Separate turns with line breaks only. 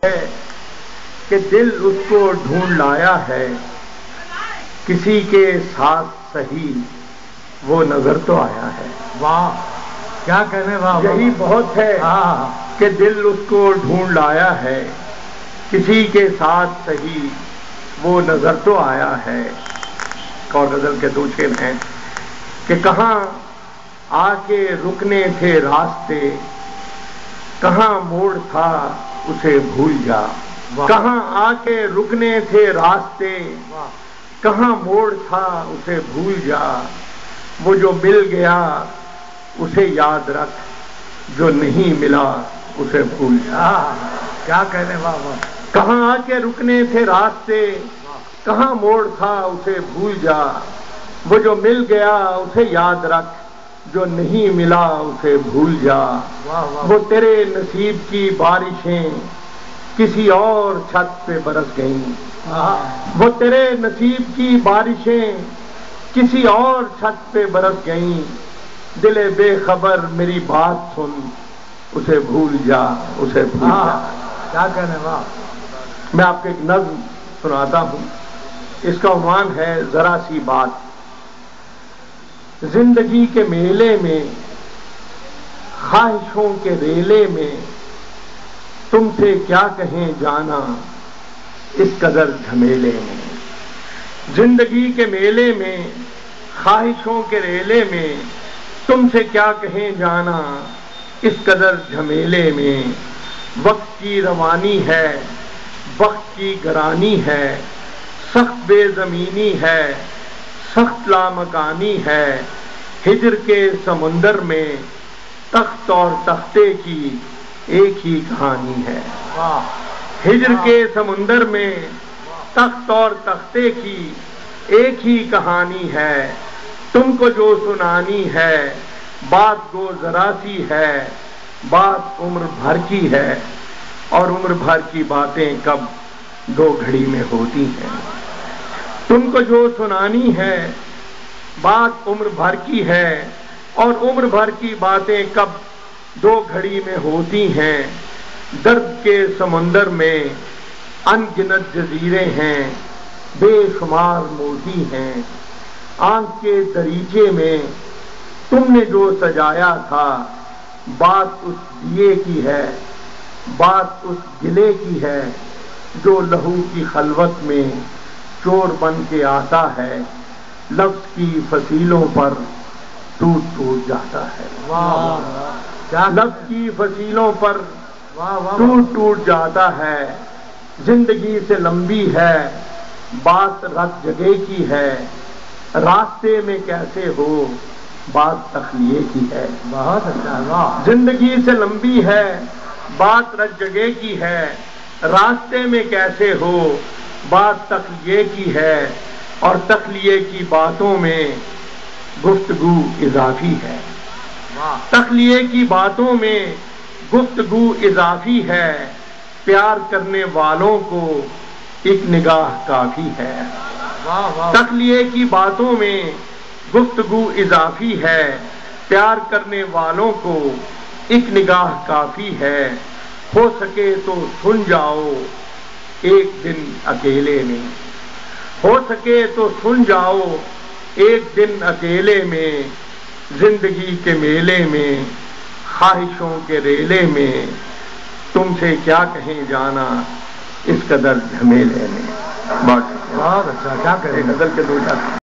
ہے کہ دل اس کو ڈھونڈ لایا ہے، کسی کے ساتھ صحیح وہ نظر تو آیا ہے۔
واہ کیا کہنے، واہ
یہی بہت ہے کہ دل اس کو ڈھونڈ لایا ہے، کسی کے ساتھ صحیح وہ نظر تو آیا ہے۔ اور غزل کے دو شعر ہیں کہ کہاں آ کے رکنے تھے راستے، کہاں موڑ تھا اسے بھول جا۔ کہاں آ کے رکنے تھے راستے، کہاں موڑ تھا اسے بھول جا۔ وہ جو مل گیا اسے یاد رکھ، جو نہیں ملا اسے بھول جا۔
کیا کہنے، واہ واہ۔
کہاں آ کے رکنے تھے راستے، کہاں موڑ تھا اسے بھول جا۔ وہ جو مل گیا اسے یاد رکھ، جو نہیں ملا اسے بھول جا۔ وہ تیرے نصیب کی بارشیں کسی اور چھت پہ برس گئیں، وہ تیرے نصیب کی بارشیں کسی اور چھت پہ برس گئیں۔ دل بے خبر میری بات سن، اسے بھول جا، اسے بھول جا۔
کیا کہنے، واہ۔
میں آپ کو ایک نظم سناتا ہوں، اس کا عنوان ہے ذرا سی بات۔ زندگی کے میلے میں، خواہشوں کے ریلے میں، تم سے کیا کہیں جانا اس قدر جھمیلے میں۔ زندگی کے میلے میں، خواہشوں کے ریلے میں، تم سے کیا کہیں جانا اس قدر جھمیلے میں۔ وقت کی روانی ہے، وقت کی گرانی ہے، سخت بے زمینی ہے، سخت لامکانی ہے۔ ہجر کے سمندر میں تخت اور تختے کی ایک ہی کہانی ہے۔ ہجر کے سمندر میں تخت اور تختے کی ایک ہی کہانی ہے۔ تم کو جو سنانی ہے بات گو ذرا سی ہے، بات عمر بھر کی ہے، اور عمر بھر کی باتیں کب دو گھڑی میں ہوتی ہیں۔ تم کو جو سنانی ہے بات عمر بھر کی ہے، اور عمر بھر کی باتیں کب دو گھڑی میں ہوتی ہیں۔ درد کے سمندر میں ان گنت جزیرے ہیں، بے شمار موتی ہیں۔ آنکھ کے دریچے میں تم نے جو سجایا تھا، بات اس دیے کی ہے، بات اس گلے کی ہے، جو لہو کی خلوت میں چور بن کے آتا ہے، لفظ کی فصیلوں پر ٹوٹ ٹوٹ جاتا ہے۔ لفظ کی فصیلوں پر ٹوٹ ٹوٹ جاتا ہے۔ زندگی سے لمبی ہے بات رت جگہ کی ہے، راستے میں کیسے ہو بات تخلیے کی ہے۔
بہت اچھا۔
زندگی سے لمبی ہے بات رت جگہ کی ہے، راستے میں کیسے ہو بات تخلیے کی ہے، اور تخلیے کی باتوں میں گفتگو اضافی ہے۔ تخلیے کی باتوں میں گفتگو اضافی ہے، پیار کرنے والوں کو ایک نگاہ کافی ہے۔ تخلیے کی باتوں میں گفتگو اضافی ہے، پیار کرنے والوں کو ایک نگاہ کافی ہے۔ ہو سکے تو سن جاؤ ایک دن اکیلے میں، ہو سکے تو سن جاؤ ایک دن اکیلے میں۔ زندگی کے میلے میں، خواہشوں کے ریلے میں، تم سے کیا کہیں جانا اس قدر جھمیلے میں۔
بہت اچھا، کیا کرے،
غزل کے دو شعر۔